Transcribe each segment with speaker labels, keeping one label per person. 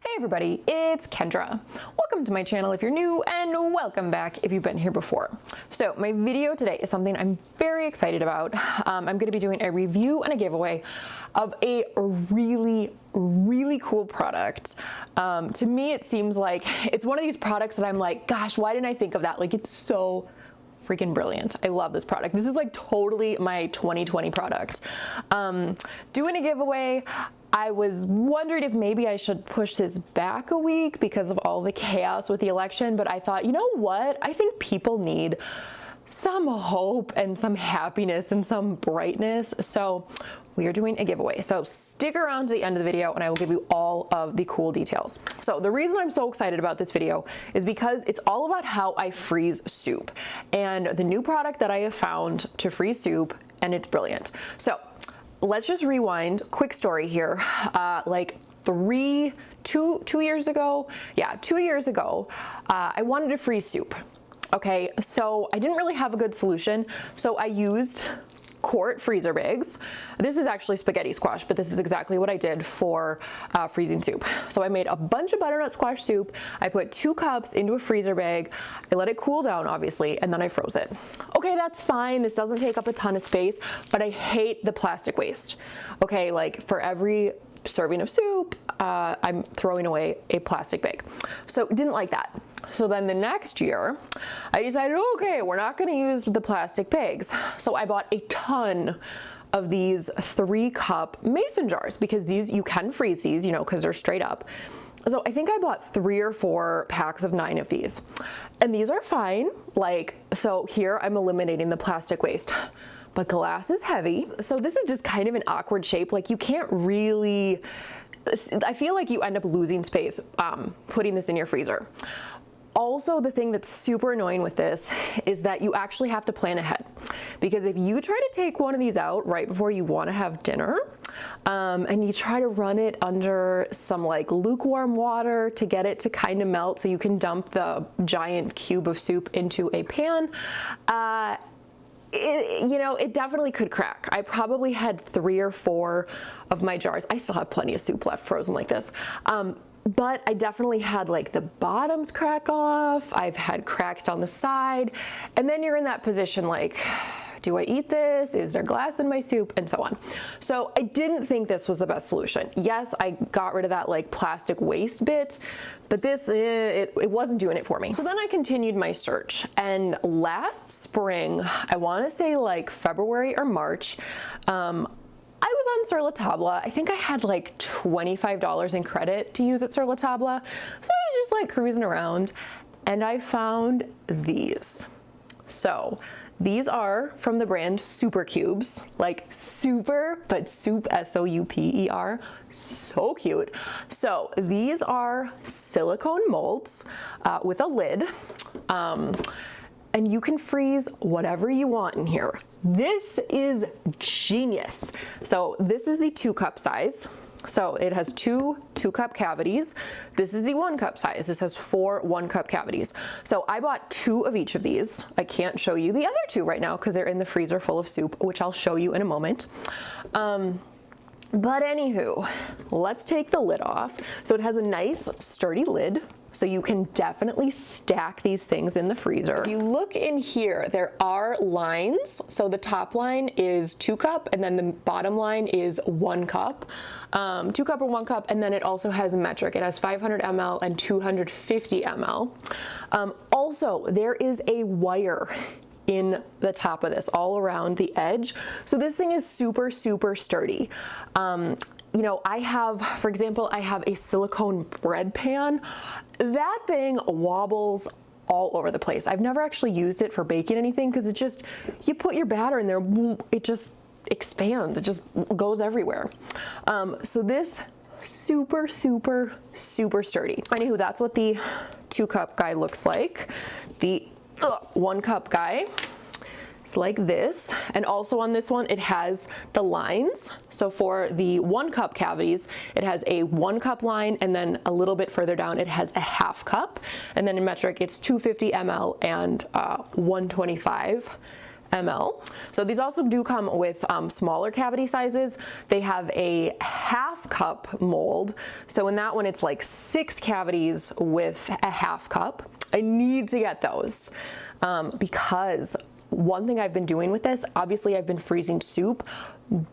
Speaker 1: Hey everybody, it's Kendra. Welcome to my channel if you're new, and welcome back if you've been here before. So my video today is something I'm very excited about. I'm going to be doing a review and a giveaway of a really cool product. To me, it seems like it's one of these products that I'm like, gosh, why didn't I think of that? Like, it's so freaking brilliant. I love this product. This is like totally my 2020 product. Doing a giveaway. I was wondering if maybe I should push this back a week because of all the chaos with the election, but I thought, you know what? I think people need some hope and some happiness and some brightness. So we are doing a giveaway. So stick around to the end of the video and I will give you all of the cool details. So the reason I'm so excited about this video is because it's all about how I freeze soup and the new product that I have found to freeze soup, and it's brilliant. So let's just rewind. Quick story here. Like 2 years ago, I wanted to freeze soup. Okay, so I didn't really have a good solution, so I used quart freezer bags. This is actually spaghetti squash, but this is exactly what I did for freezing soup. So I made a bunch of butternut squash soup. I put 2 cups into a freezer bag. I let it cool down, obviously, and then I froze it. Okay, that's fine. This doesn't take up a ton of space, but I hate the plastic waste. Okay, like for every serving of soup, I'm throwing away a plastic bag. So didn't like that. So then the next year, I decided, okay, we're not gonna use the plastic bags. So I bought a ton of these 3-cup mason jars because these, you can freeze these, you know, because they're straight up. So I think I bought 3 or 4 packs of 9 of these. And these are fine. Like, so here I'm eliminating the plastic waste. But glass is heavy. So this is just kind of an awkward shape. Like, you can't really, I feel like you end up losing space putting this in your freezer. Also, the thing that's super annoying with this is that you actually have to plan ahead, because if you try to take one of these out right before you want to have dinner, and you try to run it under some like lukewarm water to get it to kind of melt so you can dump the giant cube of soup into a pan, it definitely could crack. I probably had 3 or 4 of my jars. I still have plenty of soup left frozen like this. But I definitely had like the bottoms crack off. I've had cracks down the side. And then you're in that position like, do I eat this? Is there glass in my soup? And so on. So I didn't think this was the best solution. Yes, I got rid of that like plastic waste bit, but this, it wasn't doing it for me. So then I continued my search, and last spring, I want to say like February or March, I was on Sur La Table. I think I had like $25 in credit to use at Sur La Table. So I was just like cruising around and I found these. So these are from the brand Super Cubes, like super, but soup, S-O-U-P-E-R, so cute. So these are silicone molds with a lid. And you can freeze whatever you want in here. This is genius. So this is the 2-cup size. So it has 2 2-cup cavities. This is the 1-cup size. This has 4 1-cup cavities. So I bought 2 of each of these. I can't show you the other 2 right now because they're in the freezer full of soup, which I'll show you in a moment. But anywho, let's take the lid off. So it has a nice sturdy lid, so you can definitely stack these things in the freezer. If you look in here, there are lines. So the top line is 2-cup, and then the bottom line is 1 cup. 2-cup or 1 cup, and then it also has metric. It has 500 ml and 250 ml. Also, there is a wire in the top of this, all around the edge. So this thing is super sturdy. You know, I have, for example, I have a silicone bread pan. That thing wobbles all over the place. I've never actually used it for baking anything because it just, you put your batter in there, it just expands, it just goes everywhere. So this super sturdy. Anywho, that's what the 2-cup guy looks like. The 1-cup guy, it's like this. And also on this one, it has the lines. So for the 1-cup cavities, it has a 1-cup line, and then a little bit further down, it has a 1/2 cup. And then in metric, it's 250 ml and 125 ml. So these also do come with smaller cavity sizes. They have a 1/2 cup mold. So in that one, it's like 6 cavities with a 1/2 cup. I need to get those because one thing I've been doing with this, obviously I've been freezing soup,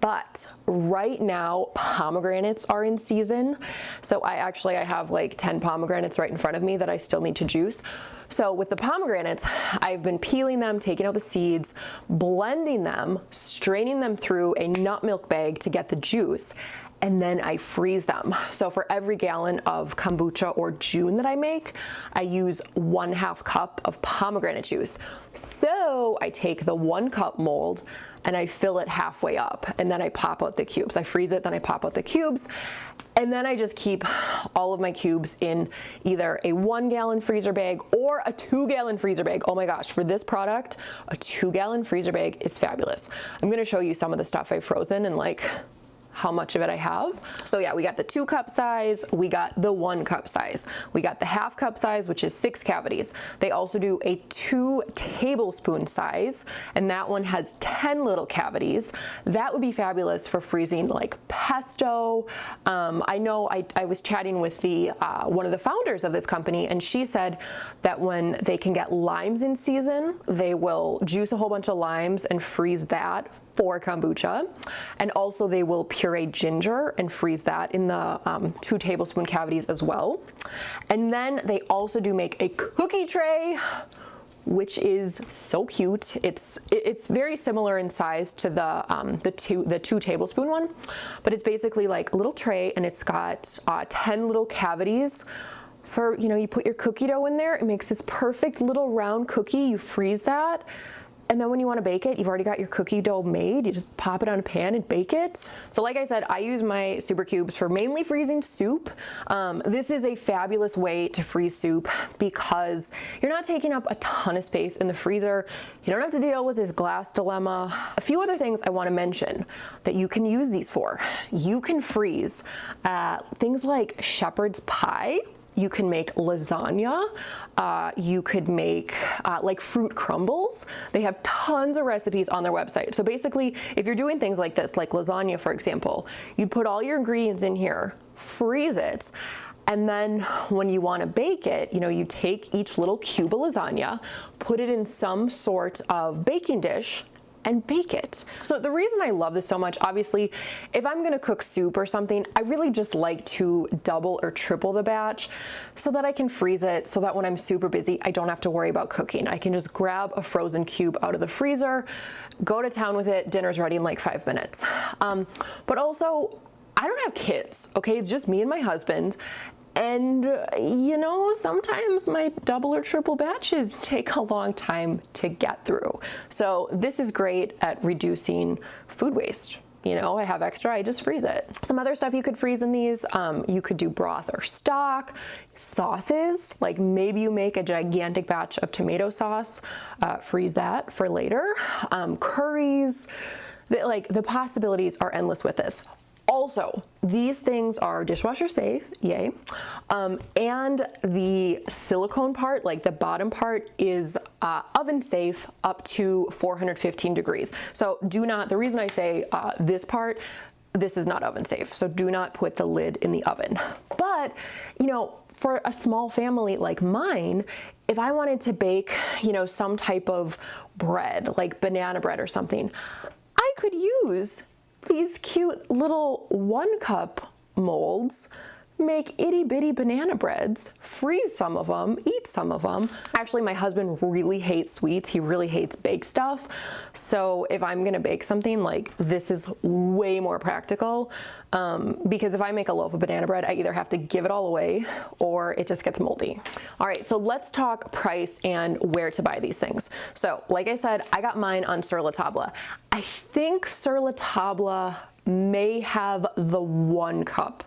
Speaker 1: but right now pomegranates are in season. So I have like 10 pomegranates right in front of me that I still need to juice. So with the pomegranates, I've been peeling them, taking out the seeds, blending them, straining them through a nut milk bag to get the juice, and then I freeze them. So for every gallon of kombucha or June that I make, I use 1/2 cup of pomegranate juice. So I take the 1 cup mold and I fill it halfway up, and then I pop out the cubes. I freeze it, then I pop out the cubes, and then I just keep all of my cubes in either a 1-gallon freezer bag or a 2-gallon freezer bag. Oh my gosh, for this product, a 2-gallon freezer bag is fabulous. I'm gonna show you some of the stuff I've frozen and like how much of it I have. So yeah, we got the 2 cup size, we got the 1 cup size, we got the 1/2 cup size, which is 6 cavities. They also do a 2 tablespoon size, and that one has 10 little cavities. That would be fabulous for freezing like pesto. I know I was chatting with the one of the founders of this company, and she said that when they can get limes in season, they will juice a whole bunch of limes and freeze that for kombucha. And also they will puree ginger and freeze that in the 2 tablespoon cavities as well. And then they also do make a cookie tray, which is so cute. It's very similar in size to the 2 tablespoon one, but it's basically like a little tray, and it's got 10 little cavities for, you know, you put your cookie dough in there, it makes this perfect little round cookie, you freeze that, and then when you want to bake it, you've already got your cookie dough made. You just pop it on a pan and bake it. So like I said, I use my super cubes for mainly freezing soup. This is a fabulous way to freeze soup because you're not taking up a ton of space in the freezer. You don't have to deal with this glass dilemma. A few other things I want to mention that you can use these for. You can freeze things like shepherd's pie. You can make lasagna, you could make like fruit crumbles. They have tons of recipes on their website. So basically, if you're doing things like this, like lasagna, for example, you put all your ingredients in here, freeze it, and then when you want to bake it, you know, you take each little cube of lasagna, put it in some sort of baking dish, and bake it. So the reason I love this so much, obviously, if I'm gonna cook soup or something, I really just like to double or triple the batch so that I can freeze it, so that when I'm super busy, I don't have to worry about cooking. I can just grab a frozen cube out of the freezer, go to town with it, dinner's ready in like 5 minutes. But also, I don't have kids, okay? It's just me and my husband. And you know, sometimes my double or triple batches take a long time to get through. So this is great at reducing food waste. You know, I have extra, I just freeze it. Some other stuff you could freeze in these, you could do broth or stock, sauces, like maybe you make a gigantic batch of tomato sauce, freeze that for later. Curries, the possibilities are endless with this. Also, these things are dishwasher safe, yay. And the silicone part, like the bottom part, is oven safe up to 415 degrees. So the reason I say this part, this is not oven safe. So do not put the lid in the oven. But, you know, for a small family like mine, if I wanted to bake, you know, some type of bread, like banana bread or something, I could use these cute little 1 cup molds, make itty bitty banana breads, freeze some of them, eat some of them. Actually, my husband really hates sweets. He really hates baked stuff. So if I'm gonna bake something, like, this is way more practical because if I make a loaf of banana bread, I either have to give it all away or it just gets moldy. All right, so let's talk price and where to buy these things. So like I said, I got mine on Sur La Table. I think Sur La Table may have the 1 cup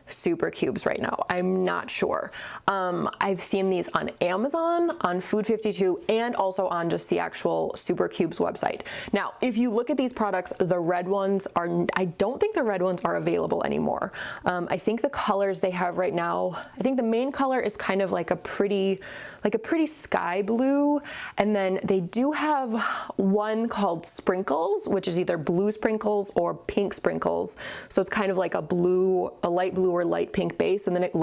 Speaker 1: super cubes right now. I'm not sure. I've seen these on Amazon, on Food 52, and also on just the actual Super Cubes website. Now, if you look at these products, the red ones are, I don't think the red ones are available anymore. I think the colors they have right now, I think the main color is kind of like a pretty sky blue. And then they do have one called Sprinkles, which is either blue sprinkles or pink sprinkles. So it's kind of like a light blue or light pink base. And then it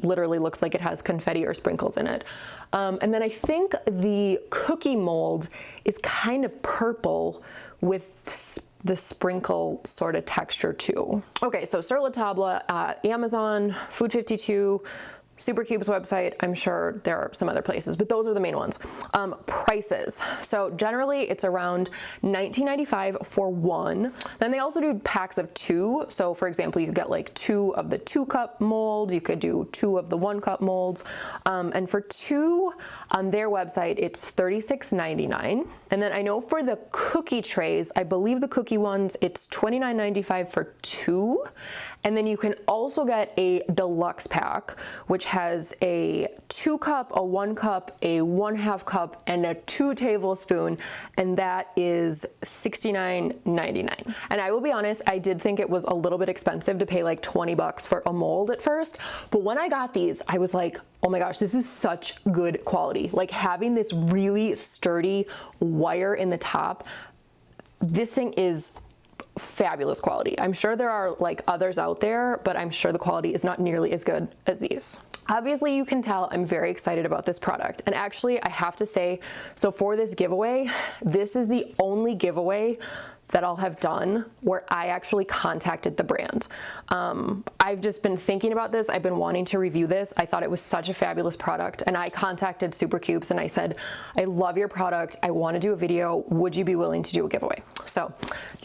Speaker 1: literally looks like it has confetti or sprinkles in it. And then I think the cookie mold is kind of purple with the sprinkle sort of texture too. Okay, so Sur La Table, Amazon, Food 52, Super Cubes website, I'm sure there are some other places, but those are the main ones. Prices. So generally it's around $19.95 for one. Then they also do packs of 2. So for example, you could get like 2 of the 2-cup mold. You could do 2 of the 1-cup molds. And for 2 on their website, it's $36.99. And then I know for the cookie trays, I believe the cookie ones, it's $29.95 for 2. And then you can also get a deluxe pack, which has a 2-cup, a 1-cup, a 1/2 cup, and a 2 tablespoon, and that is $69.99. And I will be honest, I did think it was a little bit expensive to pay like 20 bucks for a mold at first, but when I got these, I was like, oh my gosh, this is such good quality. Like having this really sturdy wire in the top, this thing is fabulous quality. I'm sure there are like others out there, but I'm sure the quality is not nearly as good as these. Obviously, you can tell I'm very excited about this product. And actually, I have to say, so for this giveaway, this is the only giveaway that I'll have done where I actually contacted the brand. I've just been thinking about this. I've been wanting to review this. I thought it was such a fabulous product, and I contacted Super Cubes and I said, I love your product. I want to do a video. Would you be willing to do a giveaway? So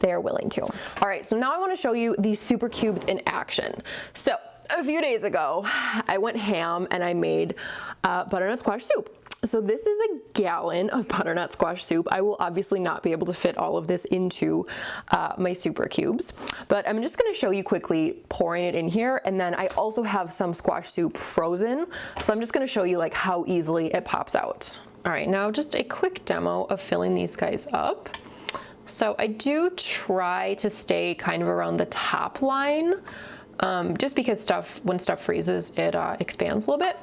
Speaker 1: they're willing to. All right, so now I want to show you these Super Cubes in action. So a few days ago, I went ham and I made butternut squash soup. So this is a gallon of butternut squash soup. I will obviously not be able to fit all of this into my Super Cubes, but I'm just gonna show you quickly pouring it in here. And then I also have some squash soup frozen. So I'm just gonna show you like how easily it pops out. All right, now just a quick demo of filling these guys up. So I do try to stay kind of around the top line, just because when stuff freezes, it expands a little bit.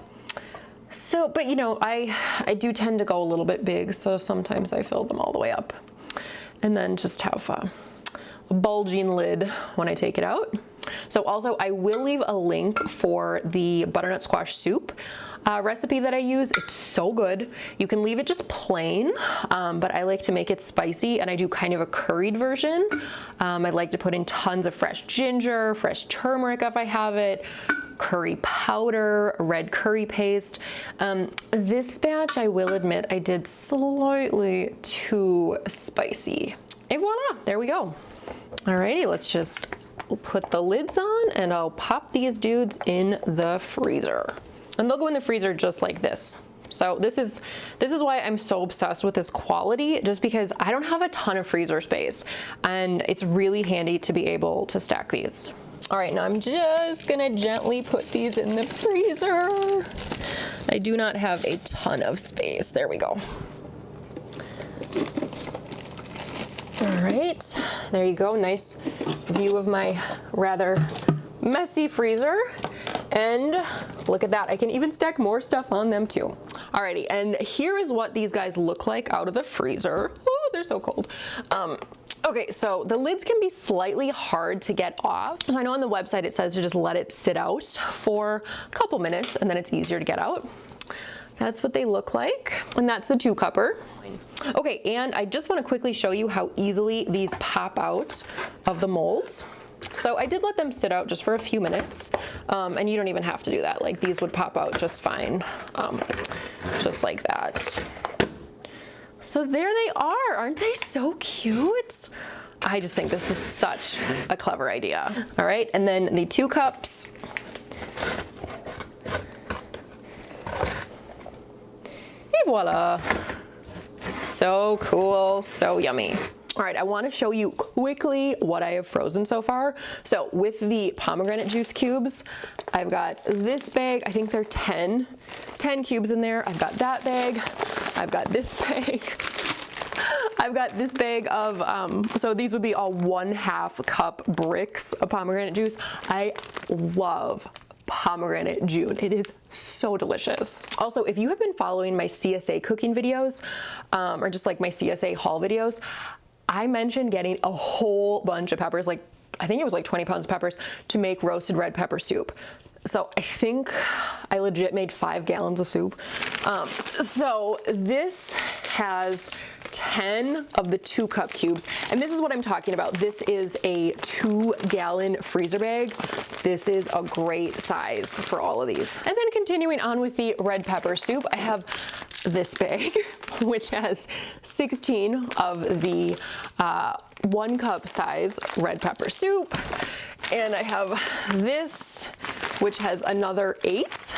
Speaker 1: So, but you know, I do tend to go a little bit big, so sometimes I fill them all the way up. And then just have a bulging lid when I take it out. So also, I will leave a link for the butternut squash soup recipe that I use. It's so good. You can leave it just plain, but I like to make it spicy, and I do kind of a curried version. I like to put in tons of fresh ginger, fresh turmeric if I have it, curry powder, red curry paste. This batch, I will admit, I did slightly too spicy. And voila, there we go. Alrighty, let's just put the lids on and I'll pop these dudes in the freezer. And they'll go in the freezer just like this. So this is why I'm so obsessed with this quality, just because I don't have a ton of freezer space, and it's really handy to be able to stack these. All right, now I'm just gonna gently put these in the freezer. I do not have a ton of space. There we go. All right, there you go. Nice view of my rather messy freezer. And look at that, I can even stack more stuff on them too. Alrighty, and here is what these guys look like out of the freezer. Oh, they're so cold. Okay, so the lids can be slightly hard to get off. So I know on the website it says to just let it sit out for a couple minutes and then it's easier to get out. That's what they look like. And that's the 2-cupper. Okay, and I just want to quickly show you how easily these pop out of the molds. So I did let them sit out just for a few minutes, and you don't even have to do that. Like, these would pop out just fine, just like that. So there they are. Aren't they so cute? I just think this is such a clever idea. All right, and then the 2 cups. Et voila. So cool, so yummy. All right, I want to show you quickly what I have frozen so far. So with the pomegranate juice cubes, I've got this bag. I think they're 10 cubes in there. I've got that bag. I've got this bag. I've got this bag of, so these would be all 1/2 cup bricks of pomegranate juice. I love pomegranate June. It is so delicious. Also, if you have been following my CSA cooking videos, or just like my CSA haul videos, I mentioned getting a whole bunch of peppers, like I think it was like 20 pounds of peppers, to make roasted red pepper soup. So I think I legit made 5 gallons of soup. So this has 10 of the 2-cup cubes. And this is what I'm talking about. This is a 2-gallon freezer bag. This is a great size for all of these. And then continuing on with the red pepper soup, I have this bag, which has 16 of the 1-cup size red pepper soup. And I have this, which has another 8.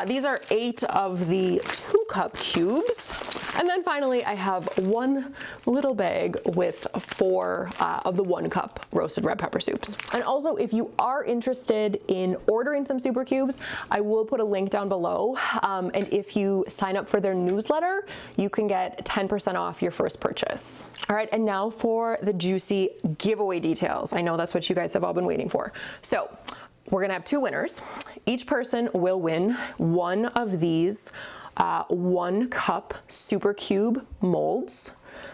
Speaker 1: These are 8 of the 2-cup cubes. And then finally, I have 1 little bag with 4 of the 1-cup roasted red pepper soups. And also, if you are interested in ordering some super cubes, I will put a link down below. And if you sign up for their newsletter, you can get 10% off your first purchase. All right, and now for the juicy giveaway details. I know that's what you guys have all been waiting for. So we're gonna have 2 winners. Each person will win 1 of these 1-cup super cube molds.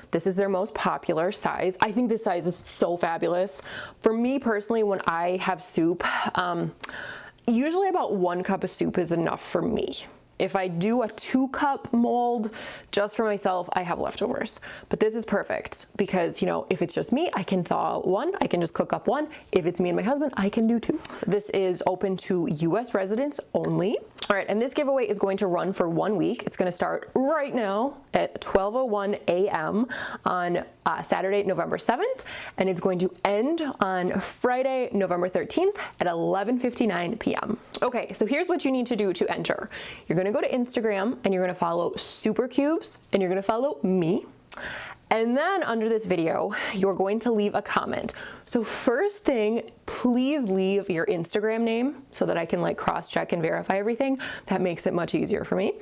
Speaker 1: This is their most popular size. I think this size is so fabulous. For me personally, when I have soup, usually about 1 cup of soup is enough for me. If I do a 2-cup mold just for myself, I have leftovers. But this is perfect because, you know, if it's just me, I can thaw 1, I can just cook up 1. If it's me and my husband, I can do 2. This is open to US residents only. All right, and this giveaway is going to run for 1 week. It's gonna start right now at 12:01 a.m. on Saturday, November 7th, and it's going to end on Friday, November 13th at 11:59 p.m. Okay, so here's what you need to do to enter. You're gonna go to Instagram and you're gonna follow Supercubes and you're gonna follow me. And then under this video, you're going to leave a comment. So first thing, please leave your Instagram name so that I can like cross-check and verify everything. That makes it much easier for me.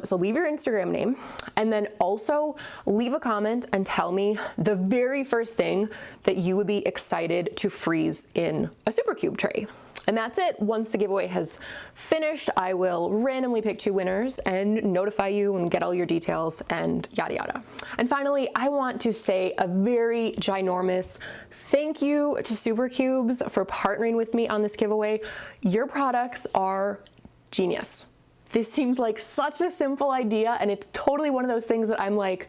Speaker 1: So leave your Instagram name and then also leave a comment and tell me the very first thing that you would be excited to freeze in a Supercube tray. And that's it. Once the giveaway has finished, I will randomly pick 2 winners and notify you and get all your details and yada yada. And finally, I want to say a very ginormous thank you to Supercubes for partnering with me on this giveaway. Your products are genius. This seems like such a simple idea, and it's totally one of those things that I'm like,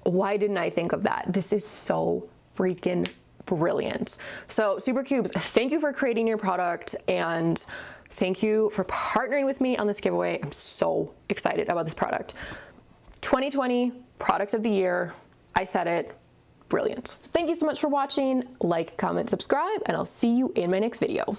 Speaker 1: why didn't I think of that? This is so freaking brilliant. So Supercubes, thank you for creating your product and thank you for partnering with me on this giveaway. I'm so excited about this product. 2020 product of the year. I said it. Brilliant. So thank you so much for watching. Like, comment, subscribe, and I'll see you in my next video.